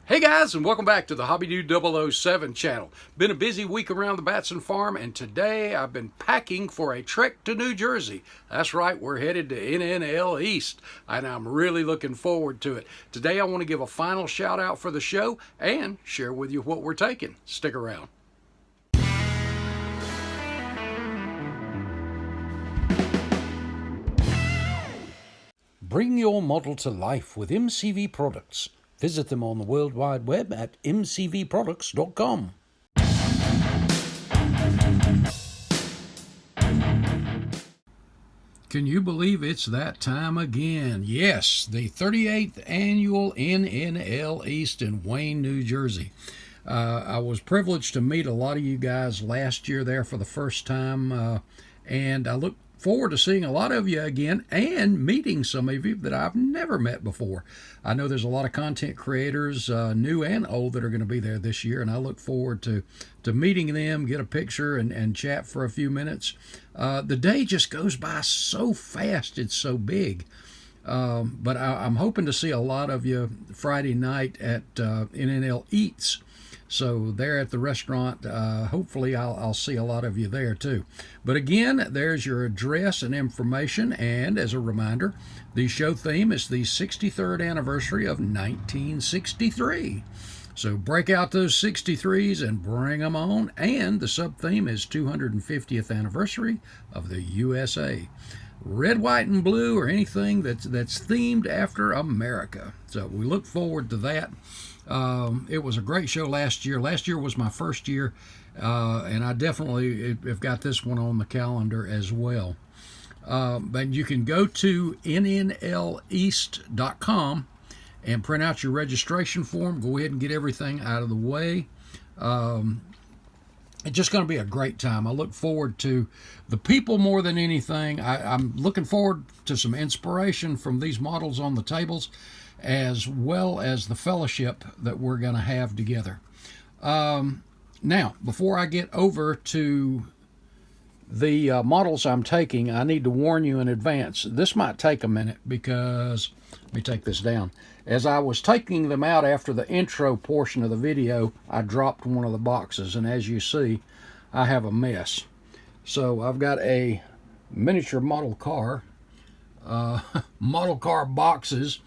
Hey guys, and welcome back to the Hobby Dude 007 channel. Been a busy week around the Batson farm, and today I've been packing for a trek to New Jersey. That's right, we're headed to NNL East, and I'm really looking forward to it. Today I want to give a final shout out for the show and share with you what we're taking. Stick around. Bring your model to life with MCV products. Visit them on the World Wide Web at mcvproducts.com. Can you believe it's that time again? Yes, the 38th annual NNL East in Wayne, New Jersey. I was privileged to meet a lot of you guys last year there for the first time, and I look forward to seeing a lot of you again and meeting some of you that I've never met before. I know there's a lot of content creators, new and old, that are going to be there this year, and I look forward to meeting them, get a picture, and chat for a few minutes. The day just goes by so fast. It's so big. But I'm hoping to see a lot of you Friday night at NNL Eats. So there at the restaurant, hopefully I'll see a lot of you there too. But again, there's your address and information. And as a reminder, the show theme is the 63rd anniversary of 1963. So break out those 63s and bring them on. And the sub-theme is 250th anniversary of the USA. Red, white, and blue, or anything that's themed after America. So we look forward to that. It was a great show last year. Last year was my first year, and I definitely have got this one on the calendar as well. But you can go to nnleast.com and print out your registration form. Go ahead and get everything out of the way. It's just going to be a great time. I look forward to the people more than anything. I'm looking forward to some inspiration from these models on the tables, as well as the fellowship that we're going to have together. Now, before I get over to the models I'm taking, I need to warn you in advance. This might take a minute because, let me take this down. As I was taking them out after the intro portion of the video, I dropped one of the boxes, and as you see, I have a mess. So I've got a miniature model car boxes.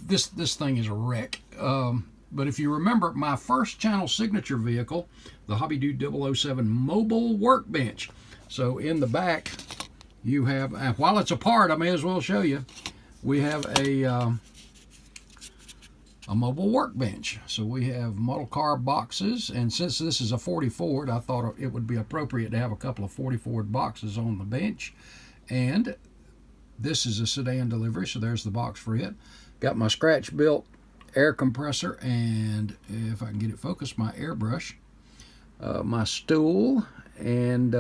This thing is a wreck. But if you remember, my first channel signature vehicle, the Hobby Dude 007 mobile workbench. So in the back, you have, while it's apart, I may as well show you, we have a mobile workbench. So we have model car boxes, and since this is a 40 Ford, I thought it would be appropriate to have a couple of 40 Ford boxes on the bench. And this is a sedan delivery, so there's the box for it. Got my scratch-built air compressor, and if I can get it focused, my airbrush, my stool, and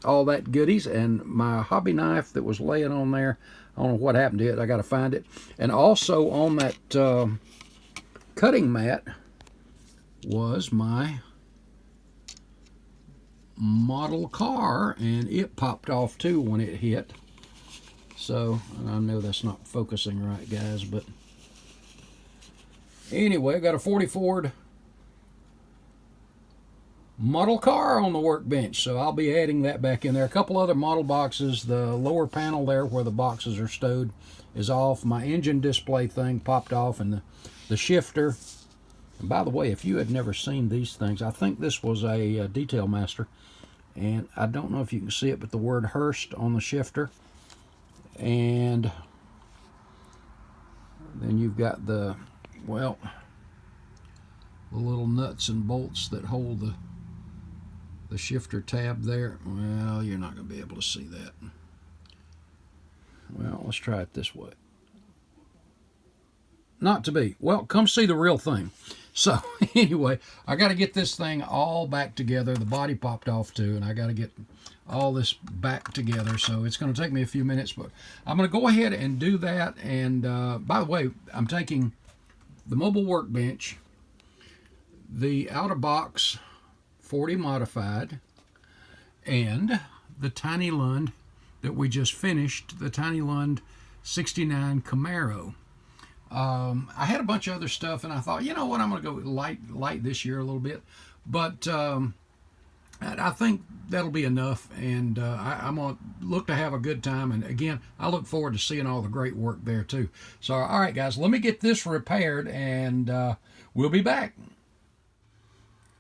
all that goodies, and my hobby knife that was laying on there. I don't know what happened to it. I got to find it. And also on that cutting mat was my model car, and it popped off too when it hit. So, and I know that's not focusing right, guys, but anyway, I got a 40 Ford model car on the workbench, so I'll be adding that back in there. A couple other model boxes. The lower panel there where the boxes are stowed is off. My engine display thing popped off, and the shifter. And by the way, if you had never seen these things, I think this was a Detail Master, and I don't know if you can see it, but the word Hurst on the shifter. And then you've got the little nuts and bolts that hold the shifter tab there. Well, you're not going to be able to see that. Well, let's try it this way. Not to be. Well, come see the real thing. So anyway, I got to get this thing all back together. The body popped off too, and I got to get all this back together. So it's going to take me a few minutes, but I'm going to go ahead and do that. And by the way, I'm taking the mobile workbench, the out-of-box 40 modified, and the Tiny Lund that we just finished, the Tiny Lund 69 Camaro. I had a bunch of other stuff, and I thought, you know what, I'm going to go light this year a little bit. But I think that'll be enough, and I'm going to look to have a good time. And again, I look forward to seeing all the great work there too. So, all right, guys, let me get this repaired, and we'll be back.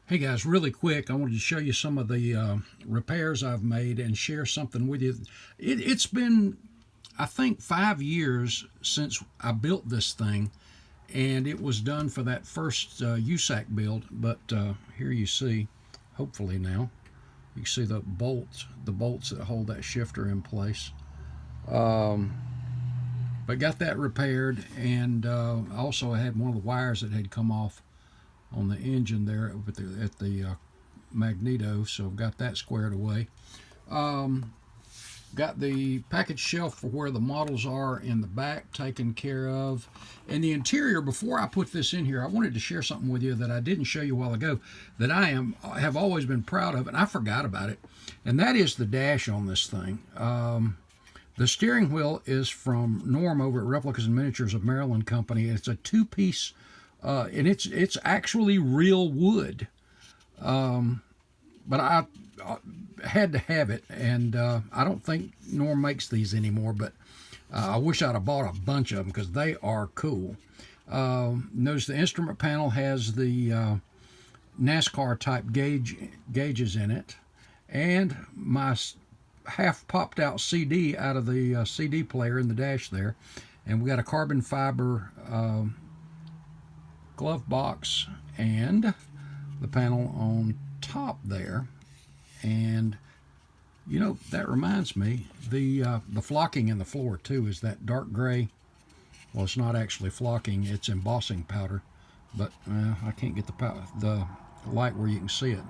Hey guys, really quick, I wanted to show you some of the repairs I've made and share something with you. It's been, I think, 5 years since I built this thing, and it was done for that first USAC build. But here you see, hopefully now, you can see the bolts that hold that shifter in place. But got that repaired, and also I had one of the wires that had come off on the engine there at the magneto, so got that squared away. Got the package shelf for where the models are in the back taken care of. And the interior, before I put this in here, I wanted to share something with you that I didn't show you a while ago that I have always been proud of, and I forgot about it. And that is the dash on this thing. The steering wheel is from Norm over at Replicas and Miniatures of Maryland Company. It's a two-piece, and it's actually real wood. But I had to have it, and I don't think Norm makes these anymore, but I wish I'd have bought a bunch of them because they are cool. Notice the instrument panel has the NASCAR type gauges in it, and my half popped out CD out of the CD player in the dash there, and we got a carbon fiber glove box and the panel on top there. And you know, that reminds me, the flocking in the floor too is that dark gray. Well, it's not actually flocking, it's embossing powder, but I can't get the light where you can see it,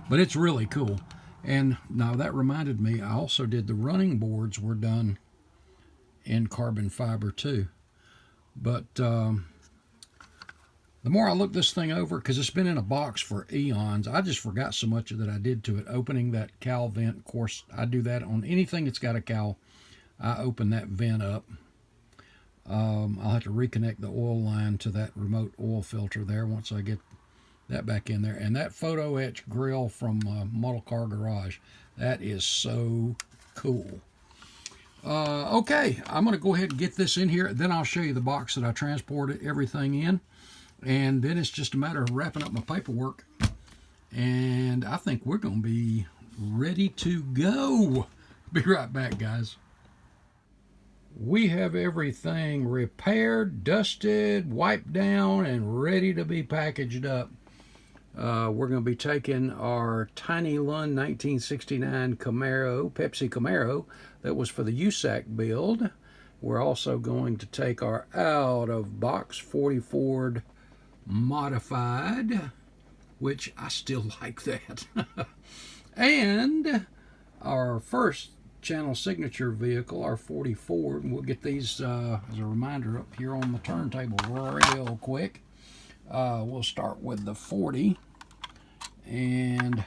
but it's really cool. And now that reminded me, I also did the running boards were done in carbon fiber too. But the more I look this thing over, because it's been in a box for eons, I just forgot so much that I did to it. Opening that cowl vent, of course, I do that on anything that's got a cowl. I open that vent up. I'll have to reconnect the oil line to that remote oil filter there once I get that back in there. And that photo etch grill from Model Car Garage, that is so cool. Okay, I'm going to go ahead and get this in here. Then I'll show you the box that I transported everything in. And then it's just a matter of wrapping up my paperwork. And I think we're going to be ready to go. Be right back, guys. We have everything repaired, dusted, wiped down, and ready to be packaged up. We're going to be taking our Tiny Lund 1969 Camaro, Pepsi Camaro, that was for the USAC build. We're also going to take our out-of-box 40 Ford Modified, which I still like that. And our first channel signature vehicle, our 40 Ford, and we'll get these as a reminder up here on the turntable real quick. We'll start with the 40, and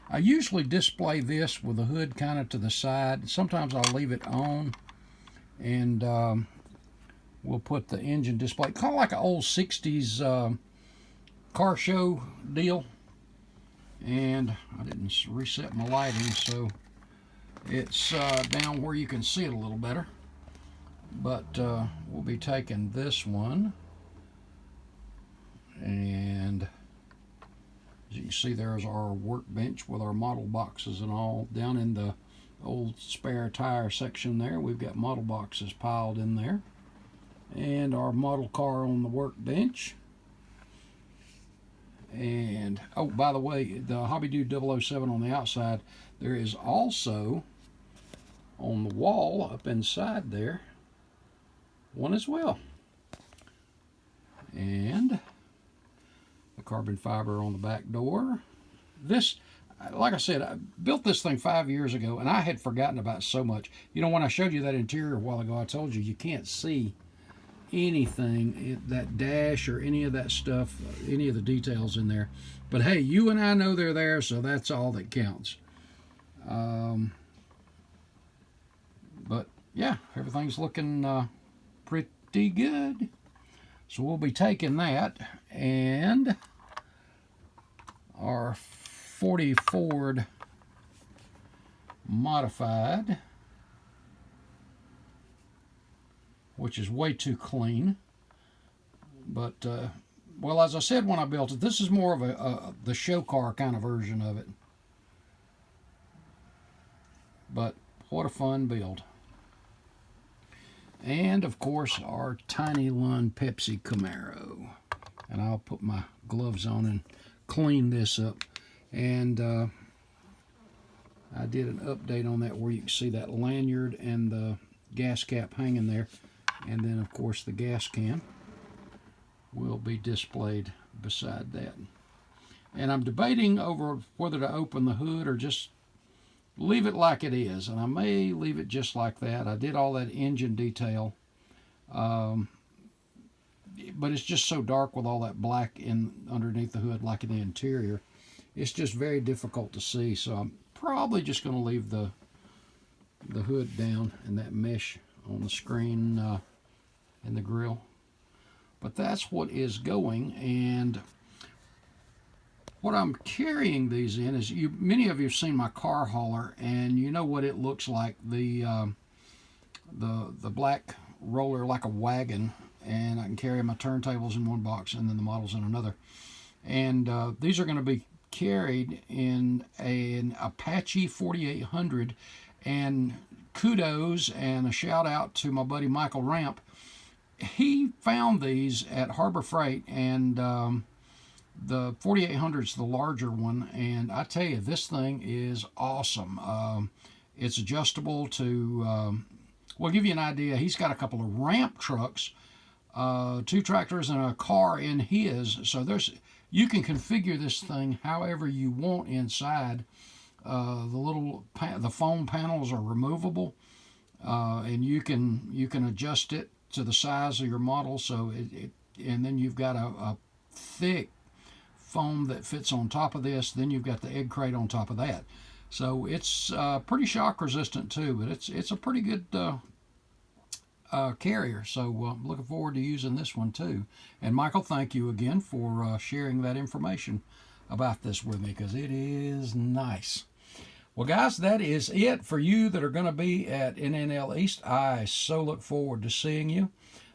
I usually display this with the hood kind of to the side. Sometimes I'll leave it on, and we'll put the engine display, kind of like an old 60s car show deal. And I didn't reset my lighting, so it's down where you can see it a little better. But we'll be taking this one, and as you can see, there's our workbench with our model boxes and all. Down in the old spare tire section there, we've got model boxes piled in there, and our model car on the workbench. And oh, by the way, the Hobby Dude 007 on the outside, there is also on the wall up inside there one as well. And the carbon fiber on the back door. This, like I said, I built this thing 5 years ago, and I had forgotten about so much. You know, when I showed you that interior a while ago, I told you can't see anything, that dash or any of that stuff, any of the details in there. But hey, you and I know they're there, so that's all that counts. But yeah, everything's looking pretty pretty good. So we'll be taking that, and our 40 Ford Modified, which is way too clean. But, well, as I said when I built it, this is more of the show car kind of version of it. But what a fun build. And, of course, our Tiny Lund Pepsi Camaro. And I'll put my gloves on and clean this up. And I did an update on that where you can see that lanyard and the gas cap hanging there. And then, of course, the gas can will be displayed beside that. And I'm debating over whether to open the hood or just leave it like it is. And I may leave it just like that. I did all that engine detail. But it's just so dark with all that black underneath the hood, like in the interior. It's just very difficult to see. So I'm probably just going to leave the hood down and that mesh on the screen and the grill. But that's what is going. And what I'm carrying these in is, many of you have seen my car hauler, and you know what it looks like. The black roller like a wagon, and I can carry my turntables in one box and then the models in another. And these are going to be carried in an Apache 4800. And kudos and a shout out to my buddy Michael Ramp. He found these at Harbor Freight, and the 4800 is the larger one, and I tell you, this thing is awesome. It's adjustable to, well, give you an idea, he's got a couple of ramp trucks, 2 tractors and a car in his, so you can configure this thing however you want inside. The foam panels are removable, and you can adjust it to the size of your model. So and then you've got a thick foam that fits on top of this. Then you've got the egg crate on top of that. So it's pretty shock resistant too, but it's a pretty good carrier. So I'm looking forward to using this one too. And Michael, thank you again for sharing that information about this with me, because it is nice. Well, guys, that is it for you that are going to be at NNL East. I so look forward to seeing you.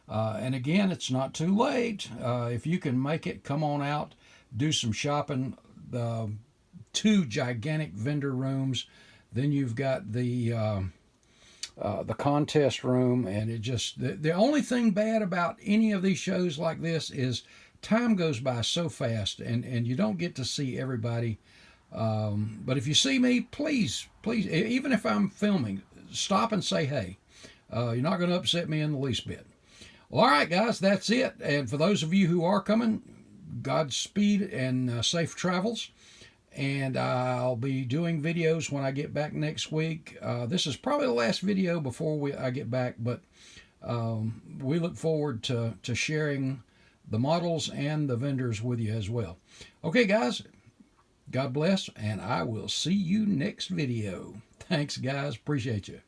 And again, it's not too late. If you can make it, come on out, do some shopping. 2 gigantic vendor rooms. Then you've got the contest room, and it just the only thing bad about any of these shows like this is time goes by so fast, and you don't get to see everybody. But if you see me, please, even if I'm filming, stop and say hey. You're not going to upset me in the least bit. Well, all right, guys, that's it. And for those of you who are coming, Godspeed and safe travels. And I'll be doing videos when I get back next week. This is probably the last video before I get back, but we look forward to sharing the models and the vendors with you as well. Okay, guys. God bless, and I will see you next video. Thanks, guys. Appreciate you.